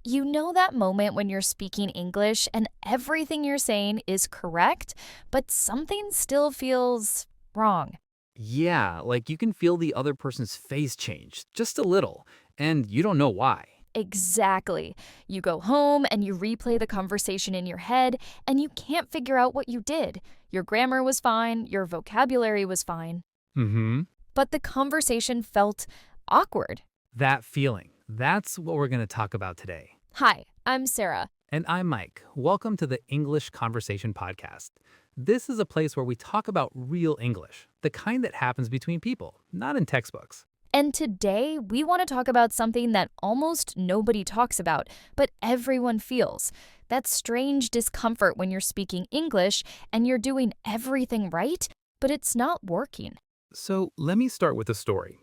You know that moment when you're speaking English and everything you're saying is correct, but something still feels wrong? Yeah, like you can feel the other person's face change, just a little, and you don't know why. Exactly. You go home and you replay the conversation in your head, and you can't figure out what you did. Your grammar was fine, your vocabulary was fine, Mm-hmm. but the conversation felt awkward. That feeling. That's what we're going to talk about today. Hi, I'm Sarah. And I'm Mike. Welcome to the English Conversation Podcast. This is a place where we talk about real English, the kind that happens between people, not in textbooks. And today, we want to talk about something that almost nobody talks about, but everyone feels. That strange discomfort when you're speaking English and you're doing everything right, but it's not working. So let me start with a story.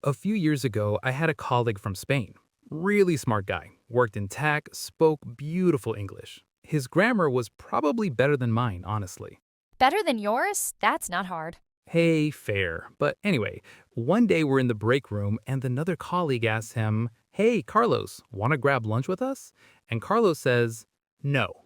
A few years ago, I had a colleague from Spain. Really smart guy, worked in tech, spoke beautiful English. His grammar was probably better than mine, honestly. Better than yours? That's not hard. Hey, fair. But anyway, one day we're in the break room and another colleague asks him, "Hey, Carlos, want to grab lunch with us?" And Carlos says, "No."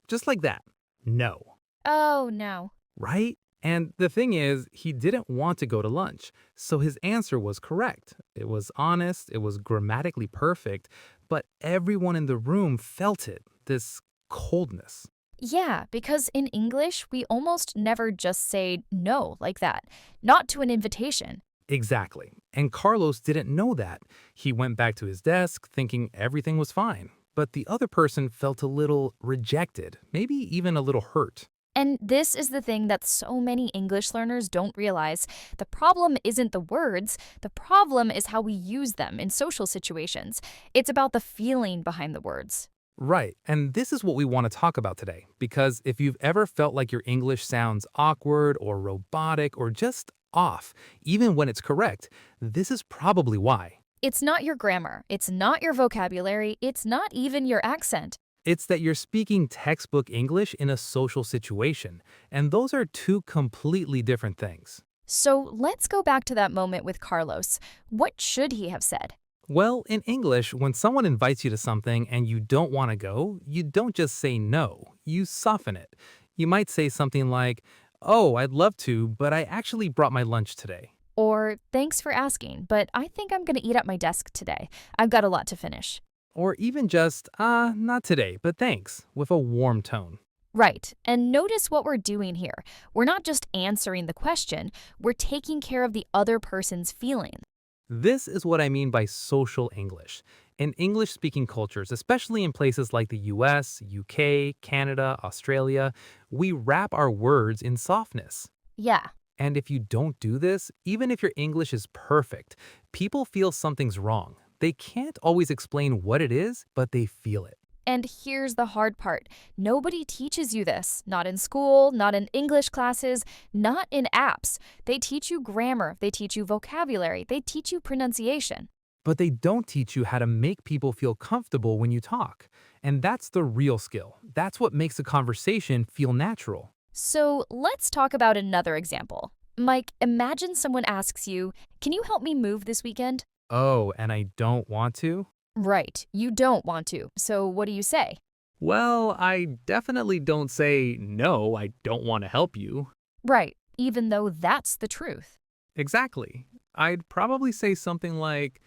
Just like that. No. Oh, no. Right? And the thing is, he didn't want to go to lunch. So his answer was correct. It was honest, it was grammatically perfect, but everyone in the room felt it, this coldness. Yeah, because in English, we almost never just say no like that. Not to an invitation. Exactly. And Carlos didn't know that. He went back to his desk thinking everything was fine. But the other person felt a little rejected, maybe even a little hurt. And this is the thing that so many English learners don't realize. The problem isn't the words, the problem is how we use them in social situations. It's about the feeling behind the words. Right, and this is what we want to talk about today, because if you've ever felt like your English sounds awkward or robotic or just off, even when it's correct, this is probably why. It's not your grammar, it's not your vocabulary, it's not even your accent. It's that you're speaking textbook English in a social situation, and those are two completely different things. So let's go back to that moment with Carlos. What should he have said? Well, in English, when someone invites you to something and you don't want to go, you don't just say no, you soften it. You might say something like, "Oh, I'd love to, but I actually brought my lunch today." Or, thanks for asking, but I think I'm going to eat at my desk today. I've got a lot to finish. Or even just, not today, but thanks, with a warm tone. Right, and notice what we're doing here. We're not just answering the question, we're taking care of the other person's feelings. This is what I mean by social English. In English speaking cultures, especially in places like the US, UK, Canada, Australia, we wrap our words in softness. Yeah, And if you don't do this, even if your English is perfect, people feel something's wrong. They can't always explain what it is, but they feel it. and here's the hard part. Nobody teaches you this. Not in school, not in English classes, not in apps. They teach you grammar, they teach you vocabulary, they teach you pronunciation. But they don't teach you how to make people feel comfortable when you talk. And that's the real skill. That's what makes a conversation feel natural. So let's talk about another example. Mike, imagine someone asks you, "Can you help me move this weekend?" Oh, and I don't want to? Right, you don't want to. So what do you say? Well, I definitely don't say, "No, I don't want to help you." Right, even though that's the truth. Exactly. I'd probably say something like,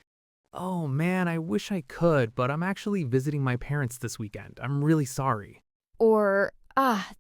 "Oh man, I wish I could, but I'm actually visiting my parents this weekend. I'm really sorry." Or,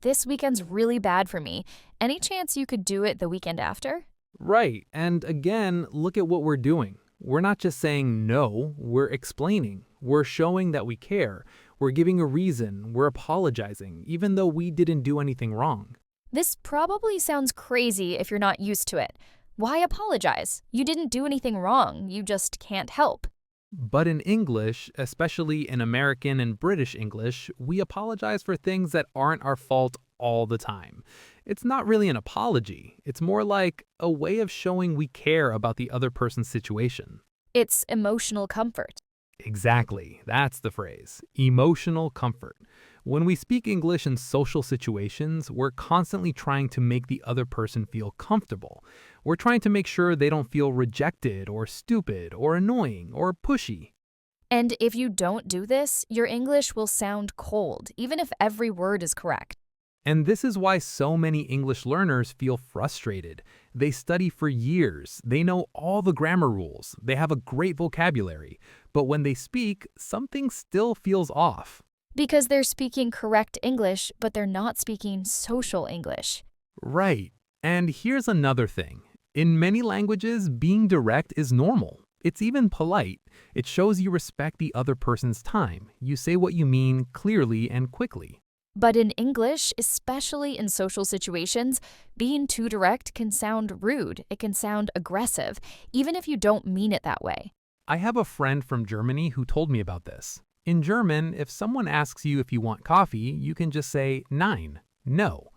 this weekend's really bad for me. Any chance you could do it the weekend after? Right, and again, look at what we're doing. We're not just saying no, we're explaining. We're showing that we care. We're giving a reason. We're apologizing, even though we didn't do anything wrong. This probably sounds crazy if you're not used to it. Why apologize? You didn't do anything wrong, you just can't help. But in English, especially in American and British English, we apologize for things that aren't our fault all the time. It's not really an apology. It's more like a way of showing we care about the other person's situation. It's emotional comfort. Exactly. That's the phrase. Emotional comfort. When we speak English in social situations, we're constantly trying to make the other person feel comfortable. We're trying to make sure they don't feel rejected or stupid or annoying or pushy. And if you don't do this, your English will sound cold, even if every word is correct. And this is why so many English learners feel frustrated. They study for years, they know all the grammar rules, they have a great vocabulary, but when they speak, something still feels off. Because they're speaking correct English, but they're not speaking social English. Right. And here's another thing. In many languages, being direct is normal. It's even polite. It shows you respect the other person's time. You say what you mean clearly and quickly. But in English, especially in social situations, being too direct can sound rude. It can sound aggressive, even if you don't mean it that way. I have a friend from Germany who told me about this. In German, if someone asks you if you want coffee, you can just say nein, no.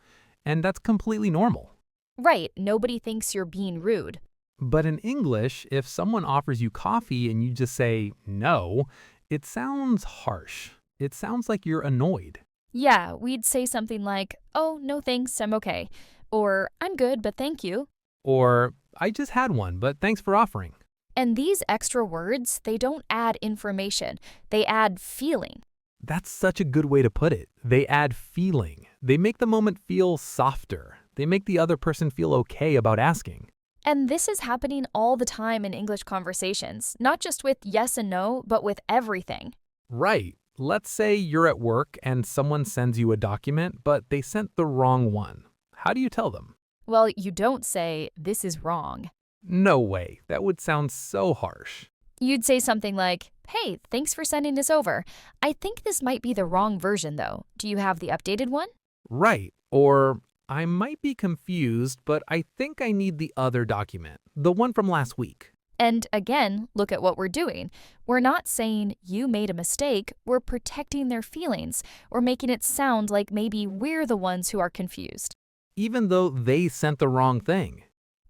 And that's completely normal. Right, nobody thinks you're being rude. But in English, if someone offers you coffee and you just say no, it sounds harsh. It sounds like you're annoyed. Yeah, we'd say something like, oh, no thanks, I'm okay. Or, I'm good, but thank you. Or, I just had one, but thanks for offering. And these extra words, they don't add information, they add feeling. That's such a good way to put it. They add feeling. They make the moment feel softer. They make the other person feel okay about asking. And this is happening all the time in English conversations, not just with yes and no, but with everything. Right. Let's say you're at work and someone sends you a document, but they sent the wrong one. How do you tell them? Well, you don't say, this is wrong. No way. That would sound so harsh. You'd say something like, hey, thanks for sending this over. I think this might be the wrong version, though. Do you have the updated one? Right. Or, I might be confused, but I think I need the other document, the one from last week. And again, look at what we're doing. We're not saying you made a mistake, we're protecting their feelings. We're making it sound like maybe we're the ones who are confused. Even though they sent the wrong thing.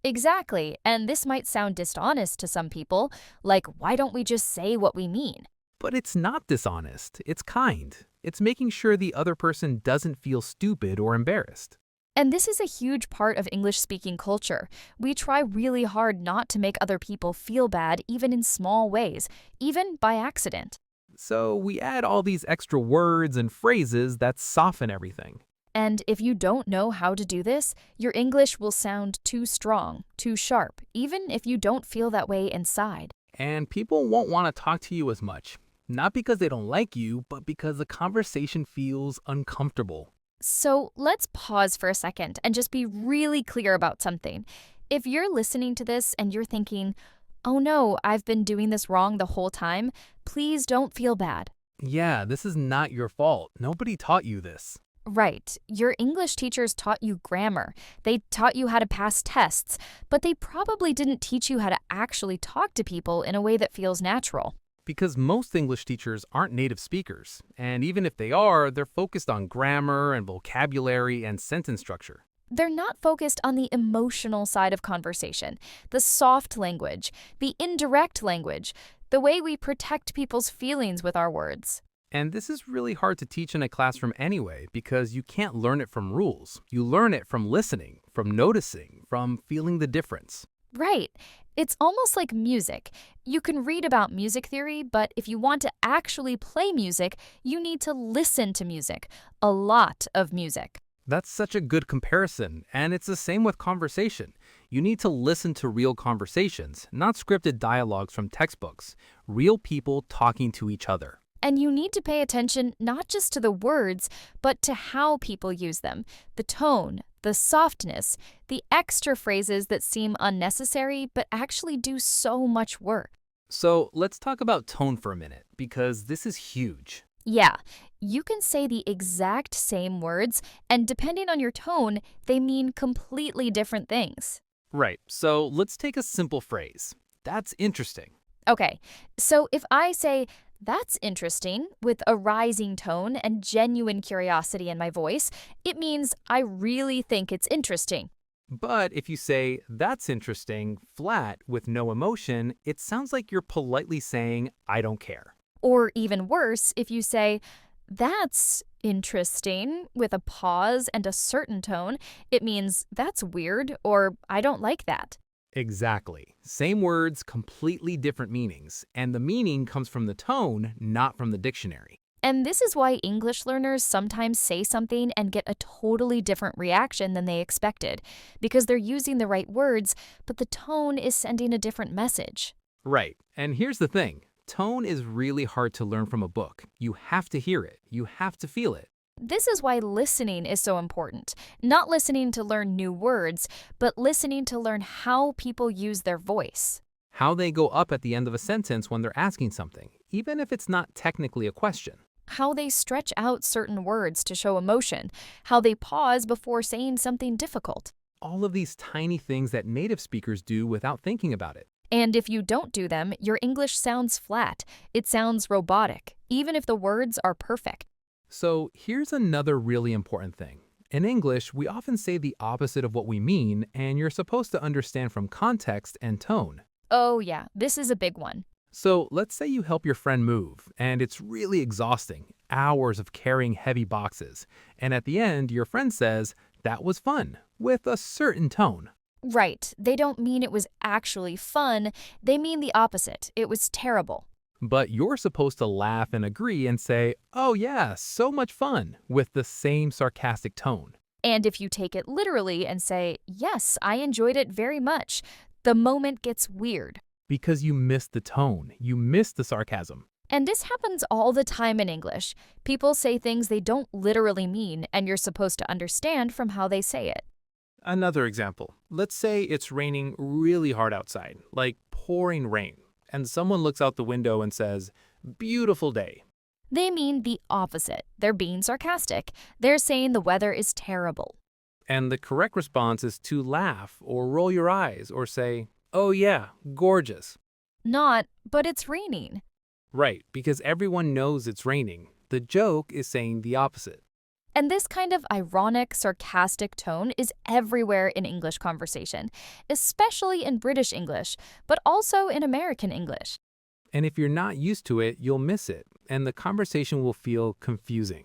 Exactly, and this might sound dishonest to some people, like why don't we just say what we mean? But it's not dishonest. It's kind. It's making sure the other person doesn't feel stupid or embarrassed. And this is a huge part of English-speaking culture. We try really hard not to make other people feel bad, even in small ways, even by accident. So we add all these extra words and phrases that soften everything. And if you don't know how to do this, your English will sound too strong, too sharp, even if you don't feel that way inside. And people won't want to talk to you as much. Not because they don't like you, but because the conversation feels uncomfortable. So let's pause for a second and just be really clear about something. If you're listening to this and you're thinking, oh no, I've been doing this wrong the whole time, please don't feel bad. Yeah, this is not your fault. Nobody taught you this. Right. Your English teachers taught you grammar. They taught you how to pass tests, but they probably didn't teach you how to actually talk to people in a way that feels natural. Because most English teachers aren't native speakers, and even if they are, they're focused on grammar and vocabulary and sentence structure. They're not focused on the emotional side of conversation, the soft language, the indirect language, the way we protect people's feelings with our words. And this is really hard to teach in a classroom anyway, because you can't learn it from rules. You learn it from listening, from noticing, from feeling the difference. Right. It's almost like music. You can read about music theory, but if you want to actually play music, you need to listen to music. A lot of music. That's such a good comparison, and it's the same with conversation. You need to listen to real conversations, not scripted dialogues from textbooks. Real people talking to each other. And you need to pay attention not just to the words, but to how people use them, the tone, the softness, the extra phrases that seem unnecessary but actually do so much work. So let's talk about tone for a minute, because this is huge. Yeah, you can say the exact same words, and depending on your tone, they mean completely different things. Right, so let's take a simple phrase. That's interesting. Okay, so if I say, that's interesting, with a rising tone and genuine curiosity in my voice, it means I really think it's interesting. But if you say, that's interesting, flat, with no emotion, it sounds like you're politely saying, I don't care. Or even worse, if you say, that's interesting, with a pause and a certain tone, it means that's weird or I don't like that. Exactly. Same words, completely different meanings, and the meaning comes from the tone, not from the dictionary. And this is why English learners sometimes say something and get a totally different reaction than they expected, because they're using the right words, but the tone is sending a different message. Right. And here's the thing. Tone is really hard to learn from a book. You have to hear it. You have to feel it. This is why listening is so important. Not listening to learn new words, but listening to learn how people use their voice. How they go up at the end of a sentence when they're asking something, even if it's not technically a question. How they stretch out certain words to show emotion. How they pause before saying something difficult. All of these tiny things that native speakers do without thinking about it. And if you don't do them, your English sounds flat. It sounds robotic, even if the words are perfect. So here's another really important thing. In English, we often say the opposite of what we mean, and you're supposed to understand from context and tone. Oh, yeah, this is a big one. So let's say you help your friend move, and it's really exhausting, hours of carrying heavy boxes. And at the end, your friend says, "That was fun," with a certain tone. Right, they don't mean it was actually fun, they mean the opposite. It was terrible. But you're supposed to laugh and agree and say, "Oh yeah, so much fun," with the same sarcastic tone. And if you take it literally and say, yes, I enjoyed it very much, the moment gets weird. Because you missed the tone, you missed the sarcasm. And this happens all the time in English. People say things they don't literally mean, and you're supposed to understand from how they say it. Another example. Let's say it's raining really hard outside, like pouring rain, and someone looks out the window and says, "Beautiful day." They mean the opposite. They're being sarcastic. They're saying the weather is terrible. And the correct response is to laugh or roll your eyes or say, "Oh yeah, gorgeous." Not, but it's raining. Right, because everyone knows it's raining. The joke is saying the opposite. And this kind of ironic, sarcastic tone is everywhere in English conversation, especially in British English, but also in American English. And if you're not used to it, you'll miss it, and the conversation will feel confusing.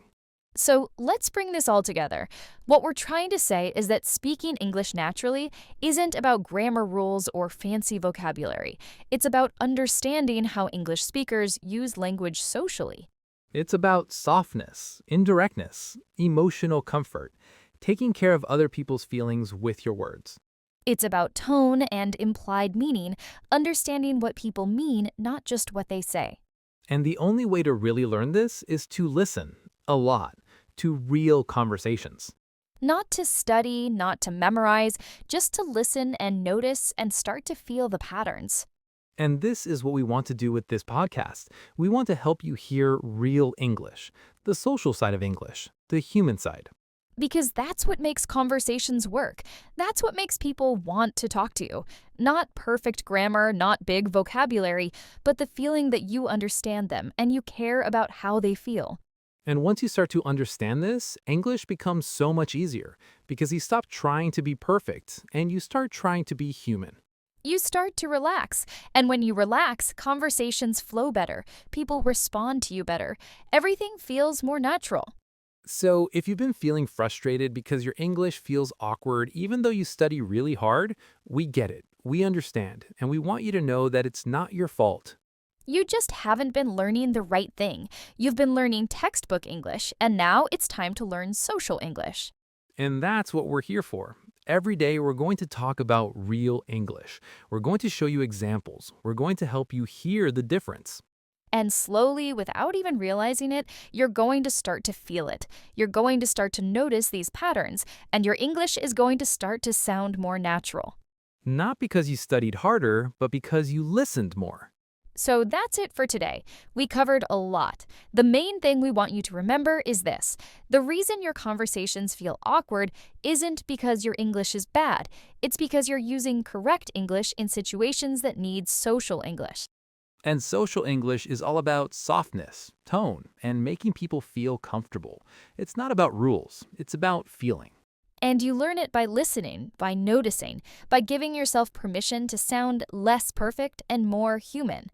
So let's bring this all together. What we're trying to say is that speaking English naturally isn't about grammar rules or fancy vocabulary. It's about understanding how English speakers use language socially. It's about softness, indirectness, emotional comfort, taking care of other people's feelings with your words. It's about tone and implied meaning, understanding what people mean, not just what they say. And the only way to really learn this is to listen, a lot, to real conversations. Not to study, not to memorize, just to listen and notice and start to feel the patterns. And this is what we want to do with this podcast. We want to help you hear real English, the social side of English, the human side. Because that's what makes conversations work. That's what makes people want to talk to you. Not perfect grammar, not big vocabulary, but the feeling that you understand them and you care about how they feel. And once you start to understand this, English becomes so much easier because you stop trying to be perfect and you start trying to be human. You start to relax, and when you relax, conversations flow better, people respond to you better, everything feels more natural. So if you've been feeling frustrated because your English feels awkward even though you study really hard, we get it, we understand, and we want you to know that it's not your fault. You just haven't been learning the right thing. You've been learning textbook English, and now it's time to learn social English. And that's what we're here for. Every day, we're going to talk about real English. We're going to show you examples. We're going to help you hear the difference. And slowly, without even realizing it, you're going to start to feel it. You're going to start to notice these patterns, and your English is going to start to sound more natural. Not because you studied harder, but because you listened more. So that's it for today. We covered a lot. The main thing we want you to remember is this. The reason your conversations feel awkward isn't because your English is bad. It's because you're using correct English in situations that need social English. And social English is all about softness, tone, and making people feel comfortable. It's not about rules. It's about feeling. And you learn it by listening, by noticing, by giving yourself permission to sound less perfect and more human.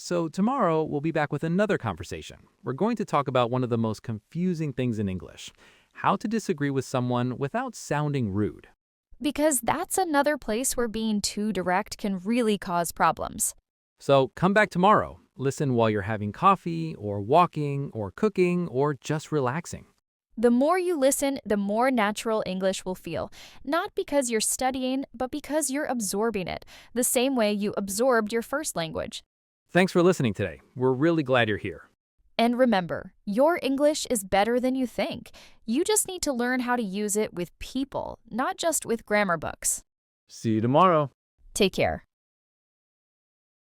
So tomorrow, we'll be back with another conversation. We're going to talk about one of the most confusing things in English, how to disagree with someone without sounding rude. Because that's another place where being too direct can really cause problems. So come back tomorrow. Listen while you're having coffee, or walking, or cooking, or just relaxing. The more you listen, the more natural English will feel. Not because you're studying, but because you're absorbing it, the same way you absorbed your first language. Thanks for listening today. We're really glad you're here. And remember, your English is better than you think. You just need to learn how to use it with people, not just with grammar books. See you tomorrow. Take care.